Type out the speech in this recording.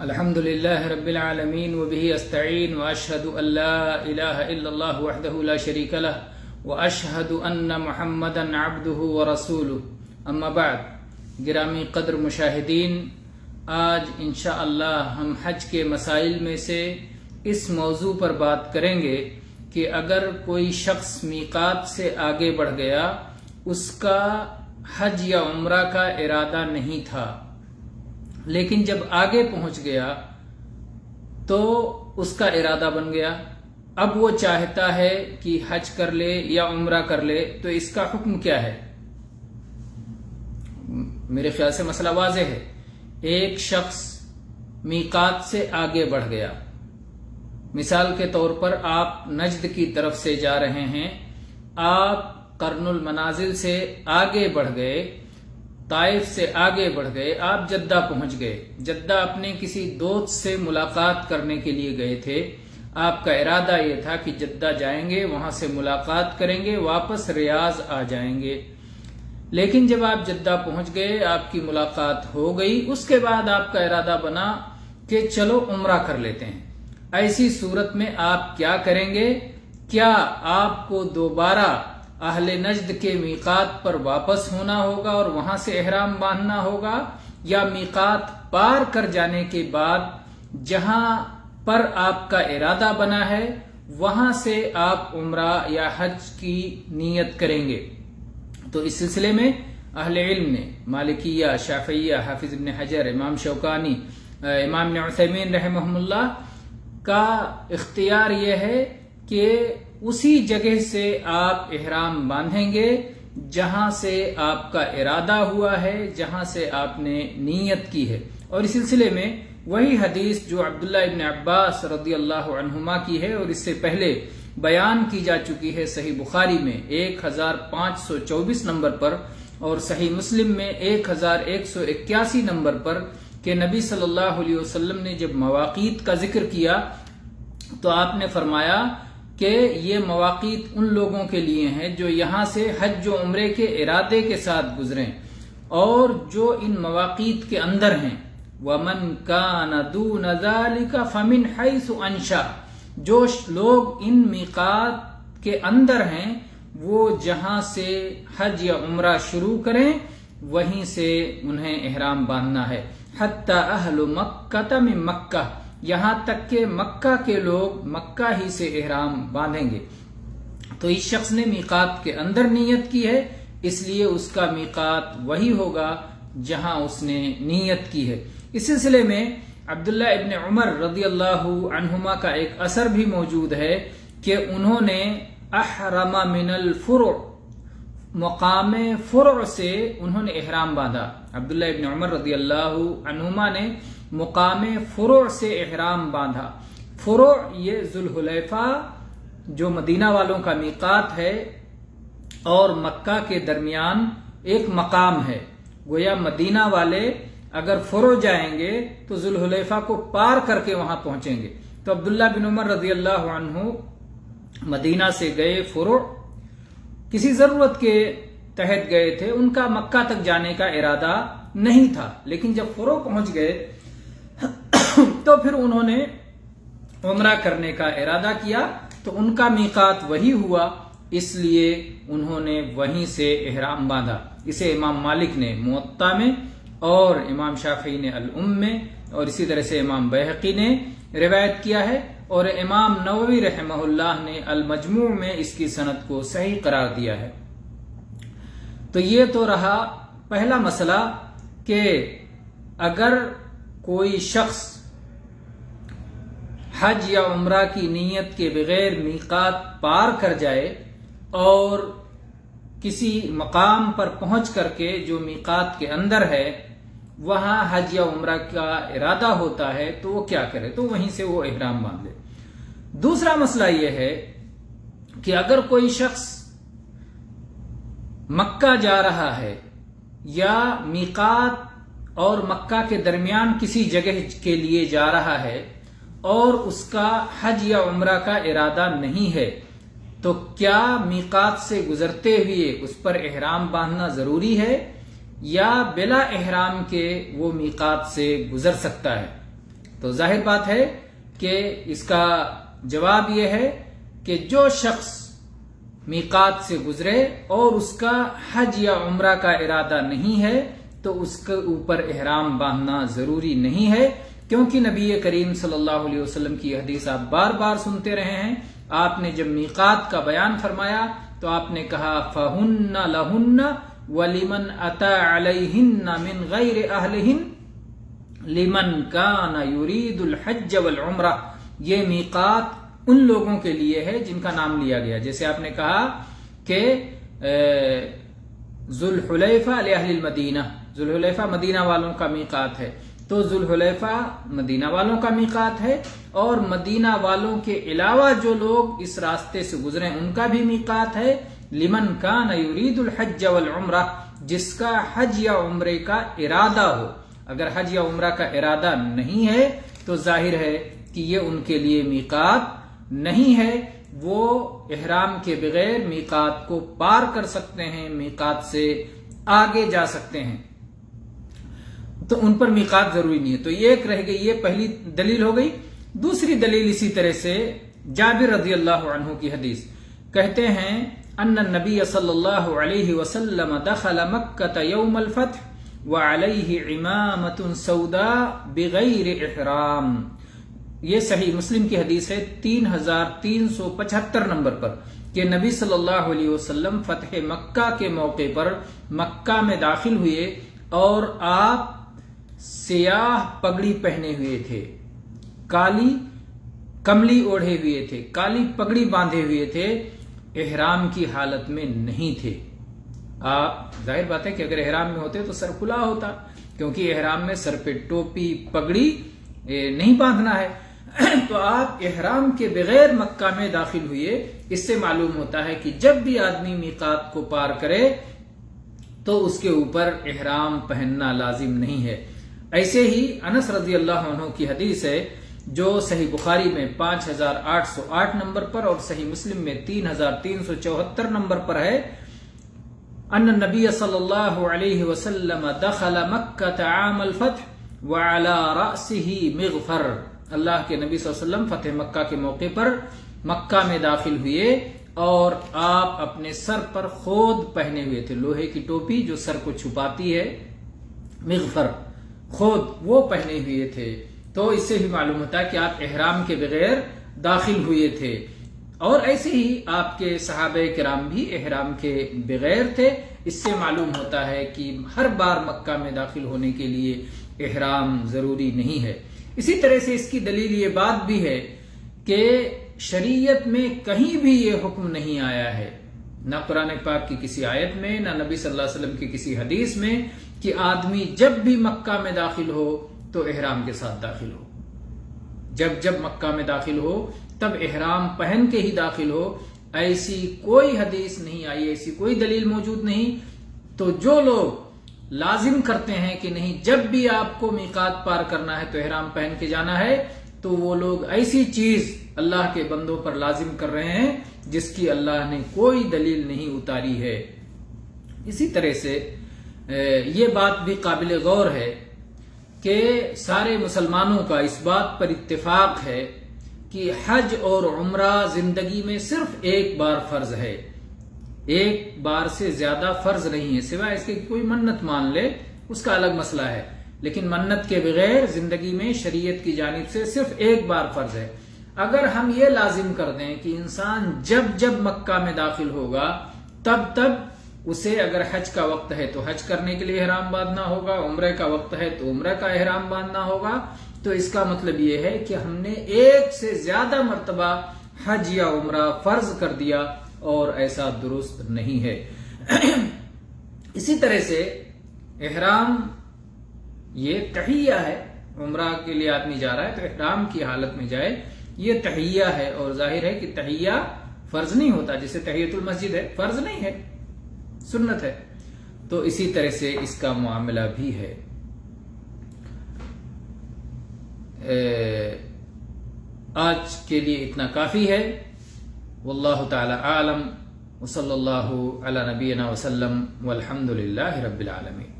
الحمد لله رب العالمين وبه استعين واشهد ان لا اله الا الله وحده لا شريك له واشهد ان محمدا عبده ورسوله اما بعد. گرامی قدر مشاہدین، آج انشاءاللہ ہم حج کے مسائل میں سے اس موضوع پر بات کریں گے کہ اگر کوئی شخص میقات سے آگے بڑھ گیا، اس کا حج یا عمرہ کا ارادہ نہیں تھا، لیکن جب آگے پہنچ گیا تو اس کا ارادہ بن گیا، اب وہ چاہتا ہے کہ حج کر لے یا عمرہ کر لے، تو اس کا حکم کیا ہے؟ میرے خیال سے مسئلہ واضح ہے. ایک شخص میقات سے آگے بڑھ گیا، مثال کے طور پر آپ نجد کی طرف سے جا رہے ہیں، آپ قرن المنازل سے آگے بڑھ گئے، طائف سے آگے بڑھ گئے، آپ جدہ پہنچ گئے. جدہ اپنے کسی دوست سے ملاقات کرنے کے لیے گئے تھے، آپ کا ارادہ یہ تھا کہ جدہ جائیں گے، وہاں سے ملاقات کریں گے، واپس ریاض آ جائیں گے. لیکن جب آپ جدہ پہنچ گئے، آپ کی ملاقات ہو گئی، اس کے بعد آپ کا ارادہ بنا کہ چلو عمرہ کر لیتے ہیں. ایسی صورت میں آپ کیا کریں گے؟ کیا آپ کو دوبارہ اہل نجد کے میقات پر واپس ہونا ہوگا اور وہاں سے احرام باندھنا ہوگا، یا میقات پار کر جانے کے بعد جہاں پر آپ کا ارادہ بنا ہے وہاں سے آپ عمرہ یا حج کی نیت کریں گے؟ تو اس سلسلے میں اہل علم نے مالکیہ، شافعیہ، حافظ ابن حجر، امام شوکانی، امام ابن عثیمین رحمہ اللہ کا اختیار یہ ہے کہ اسی جگہ سے آپ احرام باندھیں گے جہاں سے آپ کا ارادہ ہوا ہے، جہاں سے آپ نے نیت کی ہے. اور اس سلسلے میں وہی حدیث جو عبداللہ ابن عباس رضی اللہ عنہما کی ہے اور اس سے پہلے بیان کی جا چکی ہے صحیح بخاری میں 1524 نمبر پر اور صحیح مسلم میں 1181 نمبر پر، کہ نبی صلی اللہ علیہ وسلم نے جب مواقیت کا ذکر کیا تو آپ نے فرمایا کہ یہ مواقیت ان لوگوں کے لیے ہیں جو یہاں سے حج و عمرے کے ارادے کے ساتھ گزریں اور جو ان مواقیت کے اندر ہیں. وَمَنْ كَانَ دُونَ ذَلِكَ فَمِنْ حَيْثُ أَنْشَأَ، جو لوگ ان میقات کے اندر ہیں وہ جہاں سے حج یا عمرہ شروع کریں وہیں سے انہیں احرام باندھنا ہے. حَتَّى أَهْلُ مَكَّةَ مِن مکہ، یہاں تک کہ مکہ کے لوگ مکہ ہی سے احرام باندھیں گے. تو اس شخص نے میقات کے اندر نیت کی ہے، اس لیے اس کا میقات وہی ہوگا جہاں اس نے نیت کی ہے. اس سلسلے میں عبداللہ ابن عمر رضی اللہ عنہما کا ایک اثر بھی موجود ہے کہ انہوں نے احرم من الفرع، مقام فرع سے انہوں نے احرام باندھا. عبداللہ ابن عمر رضی اللہ عنہما نے مقام فروع سے احرام باندھا. فروع یہ ذوالحلیفہ جو مدینہ والوں کا میقات ہے اور مکہ کے درمیان ایک مقام ہے. گویا مدینہ والے اگر فروع جائیں گے تو ذوالحلیفہ کو پار کر کے وہاں پہنچیں گے. تو عبداللہ بن عمر رضی اللہ عنہ مدینہ سے گئے فروع، کسی ضرورت کے تحت گئے تھے، ان کا مکہ تک جانے کا ارادہ نہیں تھا، لیکن جب فروع پہنچ گئے تو پھر انہوں نے عمرہ کرنے کا ارادہ کیا، تو ان کا میقات وہی ہوا، اس لیے انہوں نے وہیں سے احرام باندھا. اسے امام مالک نے موطا میں اور امام شافعی نے الام میں اور اسی طرح سے امام بیہقی نے روایت کیا ہے، اور امام نووی رحمہ اللہ نے المجموع میں اس کی سند کو صحیح قرار دیا ہے. تو یہ تو رہا پہلا مسئلہ کہ اگر کوئی شخص حج یا عمرہ کی نیت کے بغیر میقات پار کر جائے اور کسی مقام پر پہنچ کر کے جو میقات کے اندر ہے وہاں حج یا عمرہ کا ارادہ ہوتا ہے تو وہ کیا کرے؟ تو وہیں سے وہ احرام باندھ لے. دوسرا مسئلہ یہ ہے کہ اگر کوئی شخص مکہ جا رہا ہے یا میقات اور مکہ کے درمیان کسی جگہ کے لیے جا رہا ہے اور اس کا حج یا عمرہ کا ارادہ نہیں ہے، تو کیا میقات سے گزرتے ہوئے اس پر احرام باندھنا ضروری ہے یا بلا احرام کے وہ میقات سے گزر سکتا ہے؟ تو ظاہر بات ہے کہ اس کا جواب یہ ہے کہ جو شخص میقات سے گزرے اور اس کا حج یا عمرہ کا ارادہ نہیں ہے تو اس کے اوپر احرام باندھنا ضروری نہیں ہے، کیونکہ نبی کریم صلی اللہ علیہ وسلم کی حدیث آپ بار بار سنتے رہے ہیں۔ آپ نے جب میقات کا بیان فرمایا تو آپ نے کہا فَهُنَّ لَهُنَّ وَلِمَنْ أَتَى عَلَيْهِنَّ مِنْ غَيْرِ أَهْلِهِنَّ لِمَنْ كَانَ يُرِيدُ الْحَجَّ وَالْعُمْرَةَ، یہ میقات ان لوگوں کے لیے ہے جن کا نام لیا گیا، جیسے آپ نے کہا کہ ذوالحلیفہ لأہل المدینہ، ذوالحلیفہ مدینہ والوں کا میقات ہے، تو ذوالحلیفہ مدینہ والوں کا میقات ہے، اور مدینہ والوں کے علاوہ جو لوگ اس راستے سے گزرے ان کا بھی میقات ہے۔ لمن کان یرید الحج والعمرہ، جس کا حج یا عمرے کا ارادہ ہو۔ اگر حج یا عمرہ کا ارادہ نہیں ہے تو ظاہر ہے کہ یہ ان کے لیے میقات نہیں ہے، وہ احرام کے بغیر میقات کو پار کر سکتے ہیں، میقات سے آگے جا سکتے ہیں، تو ان پر میقات ضروری نہیں ہے۔ تو یہ ایک رہ گئی، یہ پہلی دلیل ہو گئی۔ دوسری دلیل اسی طرح سے جابر رضی اللہ عنہ کی حدیث، کہتے ہیں ان النبی صلی اللہ علیہ وسلم دخل مکہ یوم الفتح وعلیہ عمامۃ سوداء بغیر احرام۔ یہ صحیح مسلم کی حدیث ہے 3375 نمبر پر کہ نبی صلی اللہ علیہ وسلم فتح مکہ کے موقع پر مکہ میں داخل ہوئے اور آپ سیاہ پگڑی پہنے ہوئے تھے، کالی کملی اوڑھے ہوئے تھے، کالی پگڑی باندھے ہوئے تھے، احرام کی حالت میں نہیں تھے۔ آپ ظاہر بات ہے کہ اگر احرام میں ہوتے تو سر کھلا ہوتا، کیونکہ احرام میں سر پہ ٹوپی پگڑی نہیں باندھنا ہے، تو آپ احرام کے بغیر مکہ میں داخل ہوئے۔ اس سے معلوم ہوتا ہے کہ جب بھی آدمی میقات کو پار کرے تو اس کے اوپر احرام پہننا لازم نہیں ہے۔ ایسے ہی انس رضی اللہ عنہ کی حدیث ہے جو صحیح بخاری میں 5808 نمبر پر اور صحیح مسلم میں 3374 نمبر پر ہے، ان النبی صلی اللہ علیہ وسلم دخل مکہ عام الفتح وعلی رأسہ مغفر۔ اللہ کے نبی صلی اللہ علیہ وسلم فتح مکہ کے موقع پر مکہ میں داخل ہوئے اور آپ اپنے سر پر خود پہنے ہوئے تھے، لوہے کی ٹوپی جو سر کو چھپاتی ہے، مغفر، خود وہ پہنے ہوئے تھے۔ تو اس سے بھی معلوم ہوتا ہے کہ آپ احرام کے بغیر داخل ہوئے تھے، اور ایسے ہی آپ کے صحابہ کرام بھی احرام کے بغیر تھے۔ اس سے معلوم ہوتا ہے کہ ہر بار مکہ میں داخل ہونے کے لیے احرام ضروری نہیں ہے۔ اسی طرح سے اس کی دلیل یہ بات بھی ہے کہ شریعت میں کہیں بھی یہ حکم نہیں آیا ہے، نہ قرآن پاک کی کسی آیت میں، نہ نبی صلی اللہ علیہ وسلم کی کسی حدیث میں، کہ آدمی جب بھی مکہ میں داخل ہو تو احرام کے ساتھ داخل ہو، جب مکہ میں داخل ہو تب احرام پہن کے ہی داخل ہو۔ ایسی کوئی حدیث نہیں آئی، ایسی کوئی دلیل موجود نہیں۔ تو جو لوگ لازم کرتے ہیں کہ نہیں جب بھی آپ کو میقات پار کرنا ہے تو احرام پہن کے جانا ہے، تو وہ لوگ ایسی چیز اللہ کے بندوں پر لازم کر رہے ہیں جس کی اللہ نے کوئی دلیل نہیں اتاری ہے۔ اسی طرح سے یہ بات بھی قابل غور ہے کہ سارے مسلمانوں کا اس بات پر اتفاق ہے کہ حج اور عمرہ زندگی میں صرف ایک بار فرض ہے، ایک بار سے زیادہ فرض نہیں ہے، سوائے اس کے کوئی منت مان لے اس کا الگ مسئلہ ہے، لیکن منت کے بغیر زندگی میں شریعت کی جانب سے صرف ایک بار فرض ہے۔ اگر ہم یہ لازم کر دیں کہ انسان جب مکہ میں داخل ہوگا تب اسے، اگر حج کا وقت ہے تو حج کرنے کے لیے احرام باندھنا ہوگا، عمرے کا وقت ہے تو عمرے کا احرام باندھنا ہوگا، تو اس کا مطلب یہ ہے کہ ہم نے ایک سے زیادہ مرتبہ حج یا عمرہ فرض کر دیا، اور ایسا درست نہیں ہے۔ اسی طرح سے احرام یہ تحیہ ہے، عمرہ کے لیے آدمی جا رہا ہے تو احرام کی حالت میں جائے، یہ تحیہ ہے، اور ظاہر ہے کہ تحیہ فرض نہیں ہوتا، جیسے تحیۃ المسجد ہے، فرض نہیں ہے، سنت ہے۔ تو اسی طرح سے اس کا معاملہ بھی ہے۔ آج کے لیے اتنا کافی ہے۔ واللہ تعالی اعلم، وصلی اللہ علی نبینا وسلم، والحمد للہ رب العالمین۔